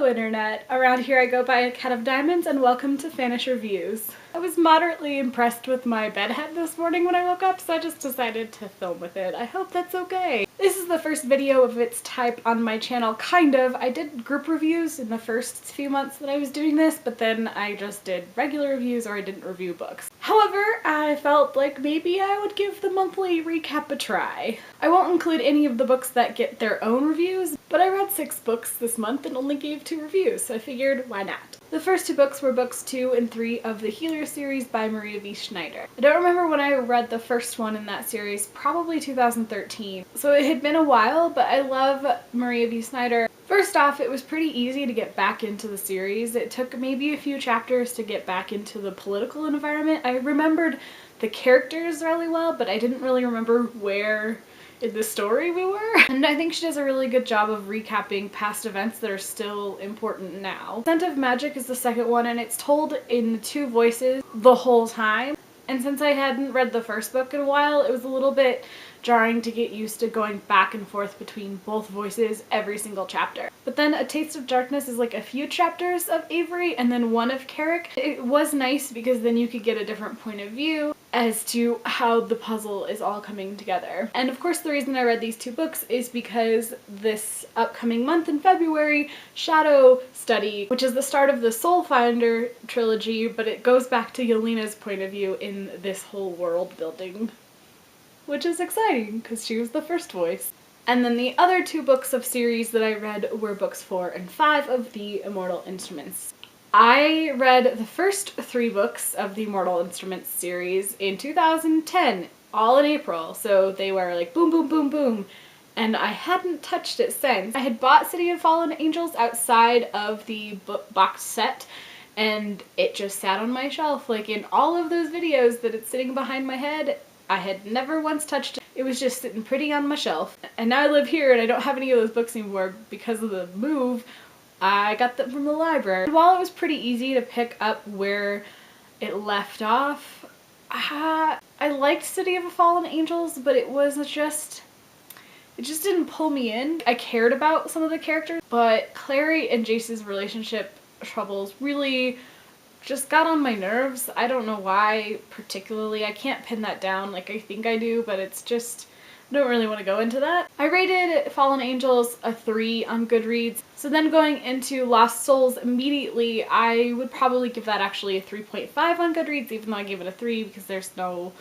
Hello Internet! Around here I go by a Cat of Diamonds and welcome to FannishReviews. I was moderately impressed with my bed head this morning when I woke up, so I just decided to film with it. I hope that's okay. This is the first video of its type on my channel, kind of. I did group reviews in the first few months that I was doing this, but then I just did regular reviews or I didn't review books. However, I felt like maybe I would give the monthly recap a try. I won't include any of the books that get their own reviews, but I read 6 books this month and only gave 2 reviews, so I figured why not. The first 2 books were books 2 and 3 of the Healer series by Maria V. Schneider. I don't remember when I read the first one in that series, probably 2013. So it had been a while, but I love Maria V. Schneider. First off, it was pretty easy to get back into the series. It took maybe a few chapters to get back into the political environment. I remembered the characters really well, but I didn't really remember where in the story we were. And I think she does a really good job of recapping past events that are still important now. Scent of Magic is the second one, and it's told in 2 voices the whole time. And since I hadn't read the first book in a while, it was a little bit jarring to get used to going back and forth between both voices every single chapter. But then A Taste of Darkness is like a few chapters of Avery and then one of Carrick. It was nice because then you could get a different point of view as to how the puzzle is all coming together. And of course the reason I read these 2 books is because this upcoming month in February, Shadow Study, which is the start of the Soul Finder trilogy, but it goes back to Yelena's point of view in this whole world building, which is exciting because she was the first voice. And then the other 2 books of series that I read were books 4 and 5 of the Immortal Instruments. I read the first 3 books of the Immortal Instruments series in 2010, all in April, so they were like boom, boom, boom, boom, and I hadn't touched it since. I had bought City of Fallen Angels outside of the box set, and it just sat on my shelf. Like in all of those videos that it's sitting behind my head, I had never once touched it. It was just sitting pretty on my shelf. And now I live here and I don't have any of those books anymore because of the move. I got them from the library. While it was pretty easy to pick up where it left off, I liked City of Fallen Angels, but it just didn't pull me in. I cared about some of the characters, but Clary and Jace's relationship troubles really just got on my nerves. I don't know why particularly. I can't pin that down like I think I do, but it's just, I don't really want to go into that. I rated Fallen Angels a 3 on Goodreads. So then going into Lost Souls immediately, I would probably give that actually a 3.5 on Goodreads, even though I gave it a 3 because there's no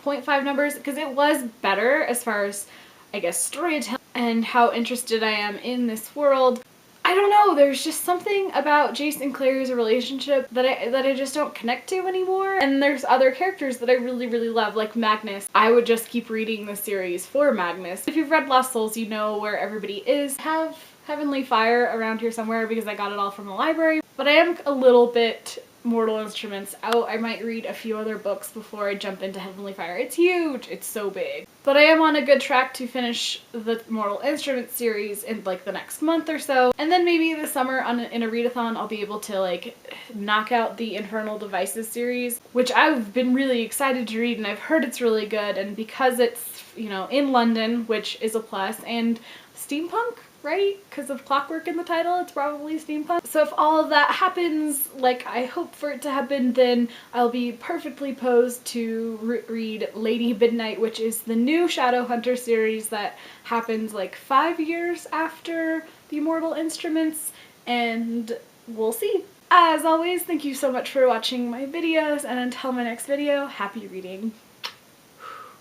0.5 numbers, because it was better as far as, I guess, storytelling and how interested I am in this world. I don't know, there's just something about Jace and Clary's relationship that I just don't connect to anymore. And there's other characters that I really, really love, like Magnus. I would just keep reading the series for Magnus. If you've read Lost Souls, you know where everybody is. I have Heavenly Fire around here somewhere because I got it all from the library, but I am a little bit Mortal Instruments out. I might read a few other books before I jump into Heavenly Fire. It's huge, it's so big. But I am on a good track to finish the Mortal Instruments series in like the next month or so. And then maybe this summer in a readathon I'll be able to like knock out the Infernal Devices series, which I've been really excited to read and I've heard it's really good. And because it's, you know, in London, which is a plus, and steampunk, right? Because of clockwork in the title, it's probably steampunk. So if all of that happens like I hope for it to happen, then I'll be perfectly posed to read Lady Midnight, which is the new Shadowhunter series that happens like 5 years after the Immortal Instruments, and we'll see. As always, thank you so much for watching my videos, and until my next video, happy reading.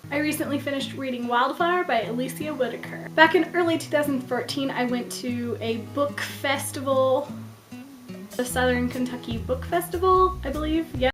I recently finished reading Wildflower by Alicia Whitaker. Back in early 2014, I went to a book festival, the Southern Kentucky Book Festival, I believe. Yeah.